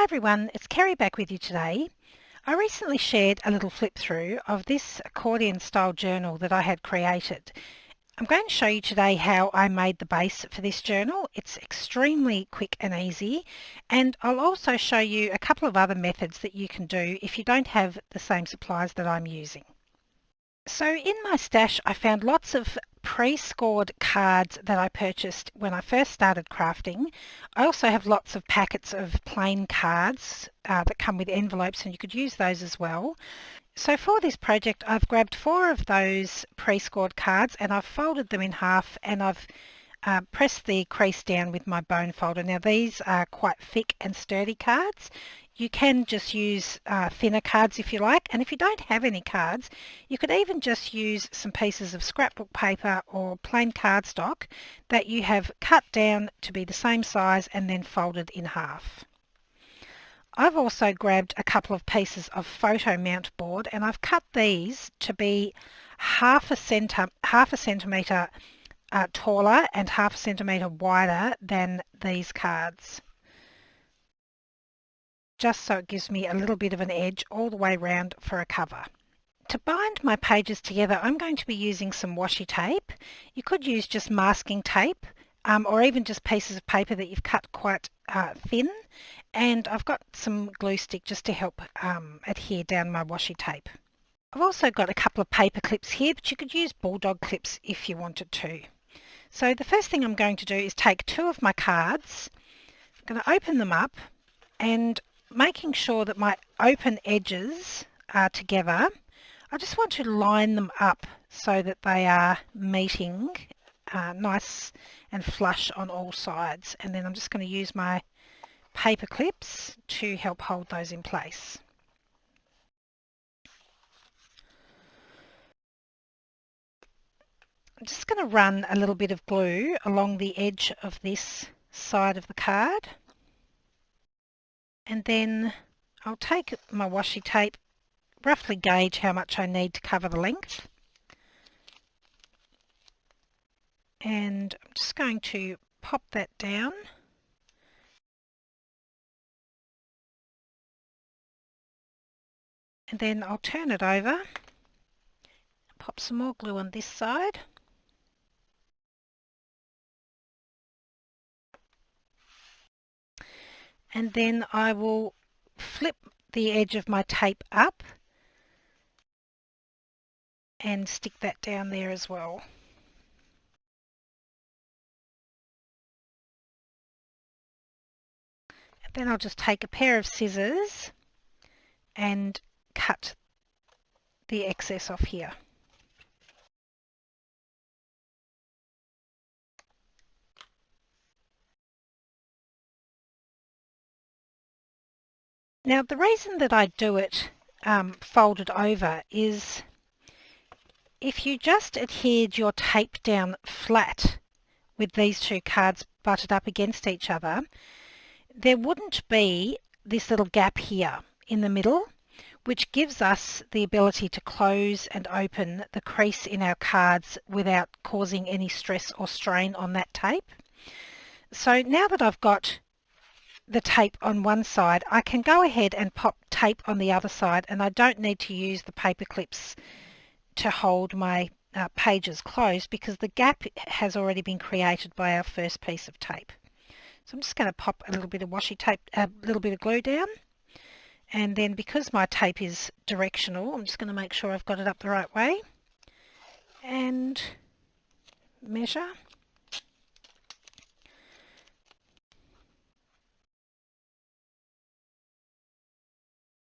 Hi everyone, it's Kerry back with you today. I recently shared a little flip through of this accordion style journal that I had created. I'm going to show you today how I made the base for this journal. It's extremely quick and easy, and I'll also show you a couple of other methods that you can do if you don't have the same supplies that I'm using. So in my stash I found lots of pre-scored cards that I purchased when I first started crafting. I also have lots of packets of plain cards that come with envelopes, and you could use those as well. So for this project I've grabbed 4 of those pre-scored cards and I've folded them in half, and I've pressed the crease down with my bone folder. Now these are quite thick and sturdy cards. You can just use thinner cards if you like, and if you don't have any cards you could even just use some pieces of scrapbook paper or plain cardstock that you have cut down to be the same size and then folded in half. I've also grabbed a couple of pieces of photo mount board and I've cut these to be half a centimetre taller and half a centimetre wider than these cards, just so it gives me a little bit of an edge all the way around for a cover. To bind my pages together I'm going to be using some washi tape. You could use just masking tape or even just pieces of paper that you've cut quite thin, and I've got some glue stick just to help adhere down my washi tape. I've also got a couple of paper clips here, but you could use bulldog clips if you wanted to. So the first thing I'm going to do is take 2 of my cards. I'm going to open them up, and making sure that my open edges are together, I just want to line them up so that they are meeting nice and flush on all sides, and then I'm just going to use my paper clips to help hold those in place. I'm just going to run a little bit of glue along the edge of this side of the card, and then I'll take my washi tape, roughly gauge how much I need to cover the length, and I'm just going to pop that down. And then I'll turn it over, pop some more glue on this side. And then I will flip the edge of my tape up and stick that down there as well. And then I'll just take a pair of scissors and cut the excess off here. Now the reason that I do it folded over is if you just adhered your tape down flat with these 2 cards butted up against each other, there wouldn't be this little gap here in the middle, which gives us the ability to close and open the crease in our cards without causing any stress or strain on that tape. So now that I've got the tape on one side, I can go ahead and pop tape on the other side, and I don't need to use the paper clips to hold my pages closed because the gap has already been created by our first piece of tape. So I'm just going to pop a little bit of washi tape, a little bit of glue down, and then because my tape is directional, I'm just going to make sure I've got it up the right way and measure.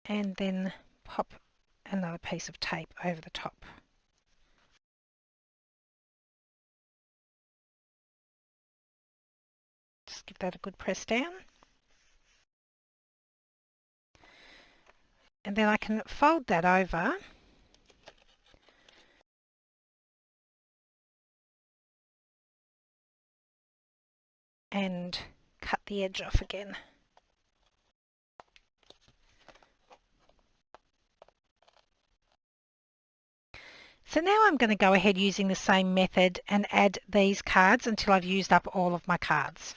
And then pop another piece of tape over the top. Just give that a good press down. And then I can fold that over and cut the edge off again. So now I'm going to go ahead using the same method and add these cards until I've used up all of my cards.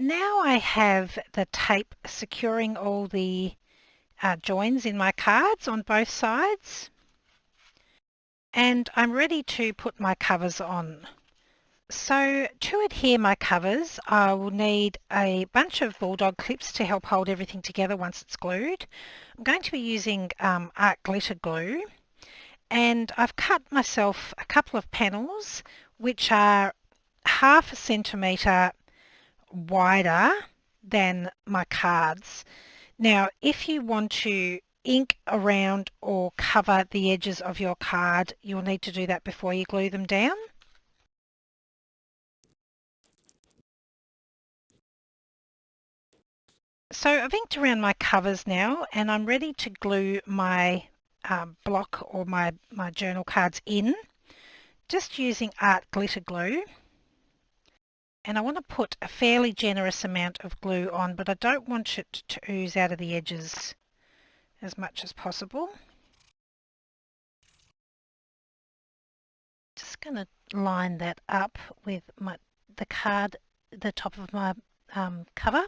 now I have the tape securing all the joins in my cards on both sides, and I'm ready to put my covers on. So to adhere my covers, I will need a bunch of bulldog clips to help hold everything together once it's glued. I'm going to be using art glitter glue, and I've cut myself a couple of panels which are 1/2 centimetre wider than my cards. Now, if you want to ink around or cover the edges of your card, you'll need to do that before you glue them down. So I've inked around my covers now, and I'm ready to glue my block or my journal cards in, just using art glitter glue. And I want to put a fairly generous amount of glue on, but I don't want it to ooze out of the edges as much as possible. Just going to line that up with the top of my cover.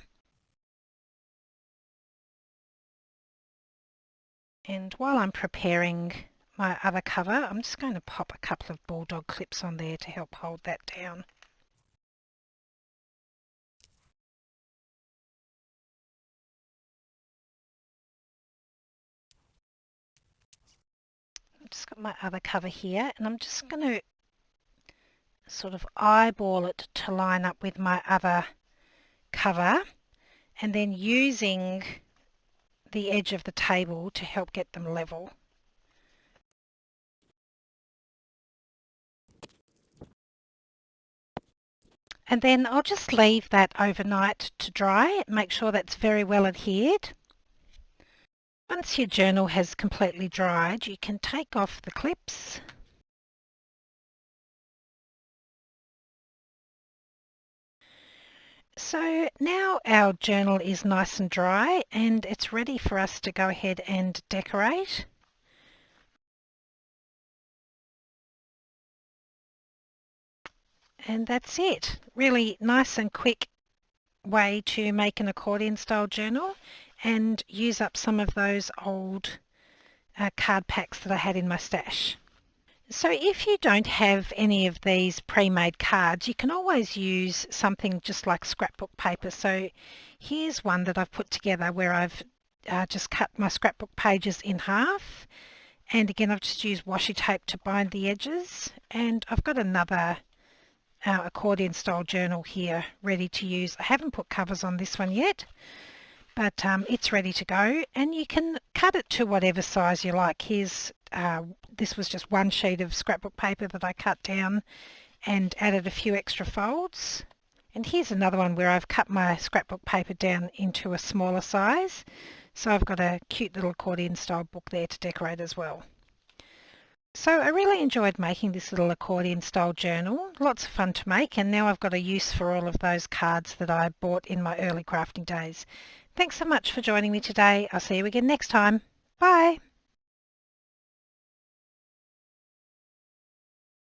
And while I'm preparing my other cover, I'm just going to pop a couple of bulldog clips on there to help hold that down. I've just got my other cover here, and I'm just going to sort of eyeball it to line up with my other cover, and then using the edge of the table to help get them level. And then I'll just leave that overnight to dry, make sure that's very well adhered. Once your journal has completely dried, you can take off the clips. So now our journal is nice and dry, and it's ready for us to go ahead and decorate. And that's it. Really nice and quick way to make an accordion style journal and use up some of those old card packs that I had in my stash. So if you don't have any of these pre-made cards, you can always use something just like scrapbook paper. So here's one that I've put together where I've just cut my scrapbook pages in half, and again I've just used washi tape to bind the edges, and I've got another accordion style journal here ready to use. I haven't put covers on this one yet, but it's ready to go, and you can cut it to whatever size you like. Here's this was just one sheet of scrapbook paper that I cut down and added a few extra folds. And here's another one where I've cut my scrapbook paper down into a smaller size. So I've got a cute little accordion style book there to decorate as well. So I really enjoyed making this little accordion style journal. Lots of fun to make, and now I've got a use for all of those cards that I bought in my early crafting days. Thanks so much for joining me today. I'll see you again next time. Bye!